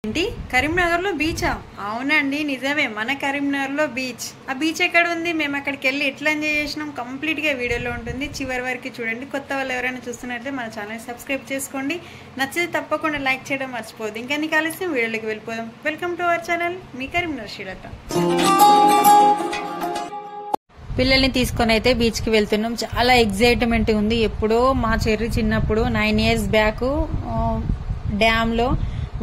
ఏంటి కరీంనగర్ లో బీచా? అవునండి నిజమే, మన కరీంనగర్ లో బీచ్. ఆ బీచ్ ఎక్కడ ఉంది, మేము అక్కడికి వెళ్ళి ఎట్లా ఎంజాయ్ చేసినాం కంప్లీట్ గా వీడియోలో ఉంటుంది, చివరి వరకు చూడండి. కొత్త వాళ్ళు ఎవరైనా చూస్తున్నట్లయితే మన ఛానల్ సబ్స్క్రైబ్ చేసుకోండి, నచ్చితే తప్పకుండా లైక్ చేయడం మర్చిపోదు. ఇంకెందుకు ఆలస్యం వీడియోలోకి వెళ్ళిపోదాం. వెల్కమ్ టు అవర్ ఛానల్ మీ కరీంనగర్ శ్రీలత. పిల్లల్ని తీసుకొని అయితే బీచ్ కి వెళ్తున్నాం. చాలా ఎగ్జైట్మెంట్ ఉంది. ఎప్పుడో మా చెర్రి చిన్నప్పుడు 9 years బ్యాక్ డ్యామ్ లో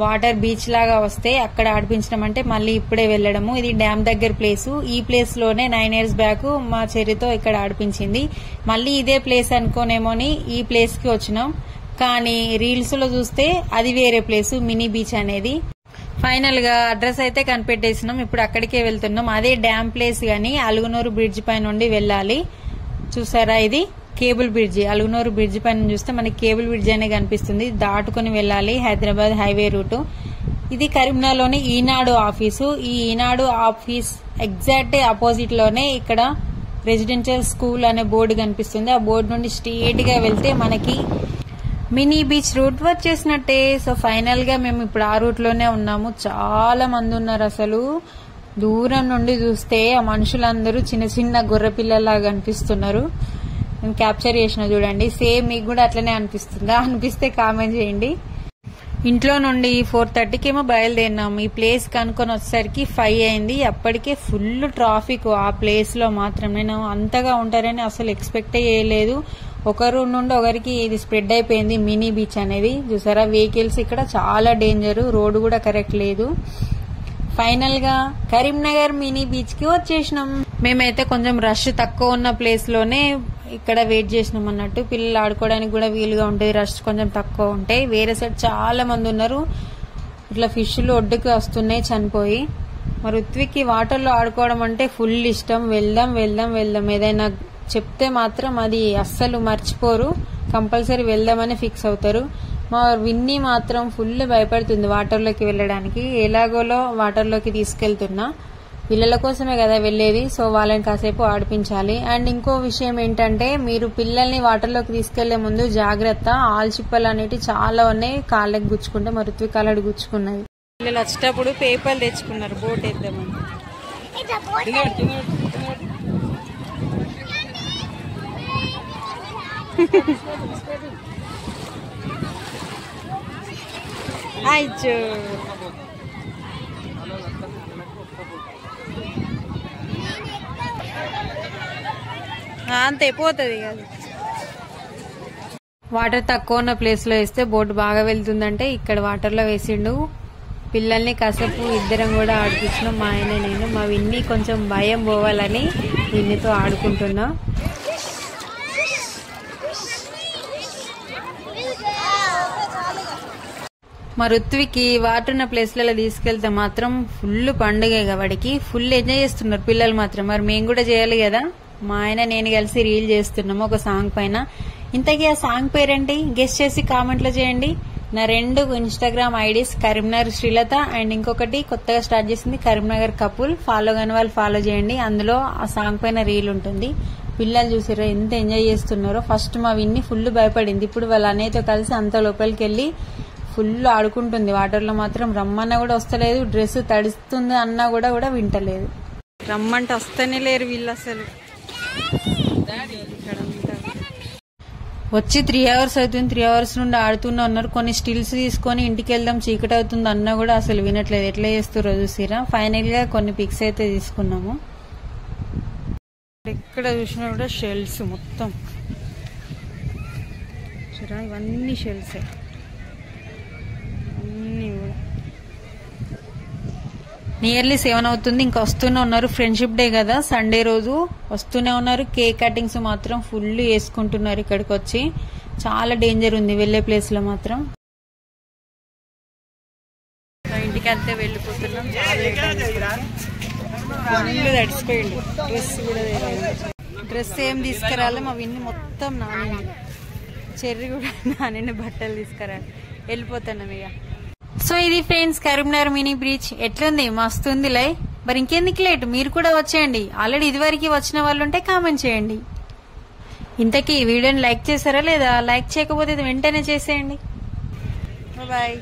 వాటర్ బీచ్ లాగా వస్తే అక్కడ ఆడిపించడం అంటే మళ్ళీ ఇప్పుడే వెళ్ళడము. ఇది డ్యామ్ దగ్గర ప్లేసు. ఈ ప్లేస్ లోనే 9 years బ్యాక్ మా చెర్రితో ఇక్కడ ఆడిపించింది. మళ్ళీ ఇదే ప్లేస్ అనుకోనేమోని ఈ ప్లేస్ కి వచ్చినాం, కానీ రీల్స్ లో చూస్తే అది వేరే ప్లేసు, మినీ బీచ్ అనేది. ఫైనల్ గా అడ్రస్ అయితే కనిపెట్టేసినాం. ఇప్పుడు అక్కడికే వెళ్తున్నాం. అదే డ్యామ్ ప్లేస్ గాని అలుగునూరు బ్రిడ్జ్ పై నుండి వెళ్ళాలి. చూసారా, ఇది కేబుల్ బ్రిడ్జి. అలుగునూరు బ్రిడ్జ్ పైన చూస్తే మనకి కేబుల్ బ్రిడ్జ్ అనే కనిపిస్తుంది. దాటుకుని వెళ్ళాలి, హైదరాబాద్ హైవే రూటు. ఇది కరీంనగర్లోని ఈనాడు ఆఫీసు. ఈ ఈనాడు ఆఫీస్ ఎగ్జాక్ట్ ఆపోజిట్ లోనే ఇక్కడ రెసిడెన్షియల్ స్కూల్ అనే బోర్డు కనిపిస్తుంది. ఆ బోర్డు నుండి స్ట్రెయిట్ గా వెళ్తే మనకి మినీ బీచ్ రూట్ వచ్చేసినట్టే. సో ఫైనల్ గా మేము ఇప్పుడు ఆ రూట్ లోనే ఉన్నాము. చాలా మంది ఉన్నారు. అసలు దూరం నుండి చూస్తే ఆ మనుషులందరూ చిన్న చిన్న గొర్రె పిల్లలాగా కనిపిస్తున్నారు. నేను క్యాప్చర్ చేసిన, చూడండి. సేమ్ మీకు కూడా అట్లనే అనిపిస్తుందా? అనిపిస్తే కామెంట్ చేయండి. ఇంట్లో నుండి 4:30కి ఏమో బయలుదేరినాం. ఈ ప్లేస్ కనుక్కొని వచ్చేసరికి 5 అయింది. అప్పటికే ఫుల్ ట్రాఫిక్ ఆ ప్లేస్ లో మాత్రం. నేను అంతగా ఉంటారని అసలు ఎక్స్పెక్ట్ చేయలేదు. ఒకరు నుండి ఒకరికి ఇది స్ప్రెడ్ అయిపోయింది మినీ బీచ్ అనేది. చూసారా, వెహికల్స్ ఇక్కడ చాలా డేంజర్, రోడ్డు కూడా కరెక్ట్ లేదు. ఫైనల్ గా కరీంనగర్ మినీ బీచ్ కి వచ్చేసినాం. మేమైతే కొంచెం రష్ తక్కువ ఉన్న ప్లేస్ లోనే ఇక్కడ వెయిట్ చేసినాం అన్నట్టు. పిల్లలు ఆడుకోవడానికి కూడా వీలుగా ఉంటుంది, రష్ కొంచెం తక్కువ ఉంటాయి. వేరే సైడ్ చాలా మంది ఉన్నారు. ఇట్లా ఫిష్లు ఒడ్డుకి వస్తున్నాయి చనిపోయి. మరి ఋత్విక్కి వాటర్ లో ఆడుకోవడం అంటే ఫుల్ ఇష్టం. వెళ్దాం వెళ్దాం వెళ్దాం, ఏదైనా చెప్తే మాత్రం అది అస్సలు మర్చిపోరు, కంపల్సరీ వెళ్దామని ఫిక్స్ అవుతారు. మా విన్నీ మాత్రం ఫుల్ భయపడుతుంది వాటర్ లోకి వెళ్ళడానికి. ఎలాగోలో వాటర్ లోకి తీసుకెళ్తున్నా. పిల్లల కోసమే కదా వెళ్లేది, సో వాళ్ళని కాసేపు ఆడిపించాలి. అండ్ ఇంకో విషయం ఏంటంటే, మీరు పిల్లల్ని వాటర్ లోకి తీసుకెళ్లే ముందు జాగ్రత్త. ఆల్చిప్పలు అనేవి చాలా ఉన్నాయి, కాళ్ళకి గుచ్చుకుంటే మా ఋత్విక్ కాళ్ళకి గుచ్చుకున్నది. పిల్లలు వచ్చేటప్పుడు పేపర్లు తెచ్చుకున్నారు బోట్ వేద్దామని. అయ్యో, అంతే పోతుంది కదా. వాటర్ తక్కువ ఉన్న ప్లేస్ లో వేస్తే బోట్ బాగా వెళ్తుందంటే ఇక్కడ వాటర్ లో వేసిండు. పిల్లల్ని కాసేపు ఇద్దరం కూడా ఆడిపించినాం, మా ఆయన నేను. మా విన్ని కొంచెం భయం పోవాలని విన్నితో ఆడుకుంటున్నా. మా ఋత్వికి వాటర్ ఉన్న ప్లేస్లలో తీసుకెళ్తే మాత్రం ఫుల్ పండుగ. వాడికి ఫుల్ ఎంజాయ్ చేస్తున్నారు పిల్లలు మాత్రం. మరి మేము కూడా చేయాలి కదా. మా ఆయన నేను కలిసి రీల్ చేస్తున్నాము ఒక సాంగ్ పైన. ఇంతకీ ఆ సాంగ్ పేరేంటి గెస్ట్ చేసి కామెంట్ లో చేయండి. నా 2 Instagram IDs Karimnagar Srilatha and ఇంకొకటి కొత్తగా స్టార్ట్ చేసింది కరీంనగర్ కపుల్. ఫాలో కాని వాళ్ళు ఫాలో చేయండి. అందులో ఆ సాంగ్ పైన రీల్ ఉంటుంది. పిల్లలు చూసారో ఎంత ఎంజాయ్ చేస్తున్నారో. ఫస్ట్ మా విన్ని ఫుల్ భయపడింది. ఇప్పుడు వాళ్ళ అన్నయ్యతో కలిసి అంత లోపలికి వెళ్లి ఫుల్ ఆడుకుంటుంది. వాటర్ లో మాత్రం రమ్మన్నా కూడా వస్తలేదు, డ్రెస్ తడుస్తుంది అన్నా కూడా వింటలేదు. రమ్మంటే వస్తేనే లేరు వీళ్ళు అసలు. వచ్చి 3 hours అవుతుంది. 3 hours నుండి ఆడుతూనే ఉన్నారు. కొన్ని స్టిల్స్ తీసుకొని ఇంటికి వెళ్దాం చీకటి అవుతుంది అన్నా కూడా అసలు వినట్లేదు. ఎట్లా చేస్తారో చూసిరా. ఫైనల్ గా కొన్ని పిక్స్ అయితే తీసుకున్నాము. ఎక్కడ చూసినా కూడా షెల్స్ మొత్తం. ఇవన్నీ షెల్సే. నియర్లీ 7 అవుతుంది. ఇంకా వస్తూనే ఉన్నారు. ఫ్రెండ్షిప్ డే కదా, సండే రోజు వస్తూనే ఉన్నారు. కేక్ కటింగ్స్ మాత్రం ఫుల్ వేసుకుంటున్నారు. ఇక్కడికి వచ్చి చాలా డేంజర్ ఉంది వెళ్లే ప్లేస్ లో మాత్రం. ఇంటికి అంతే వెళ్ళిపోతున్నాం. ఫుల్ తడిసిపోయిండు. డ్రెస్ కూడా డ్రెస్ ఏం తీసుకురాలి. మా విన్ని మొత్తం నాని, చెర్రి కూడా నాని బట్టలు తీసుకురాలి. వెళ్ళిపోతున్నాం ఇక. సో ఇది ఫ్రెండ్స్ కరీంనగర్ మినీ బ్రిడ్జ్. ఎట్లుంది? మస్తుంది లై. మరి ఇంకెందుకు లేట్, మీరు కూడా వచ్చేయండి. ఆల్రెడీ ఇదివరకు వచ్చిన వాళ్ళు ఉంటే కామెంట్ చేయండి. ఇంతకీ ఈ వీడియోని లైక్ చేశారా లేదా? లైక్ చేయకపోతే వెంటనే చేసేయండి. బాయ్.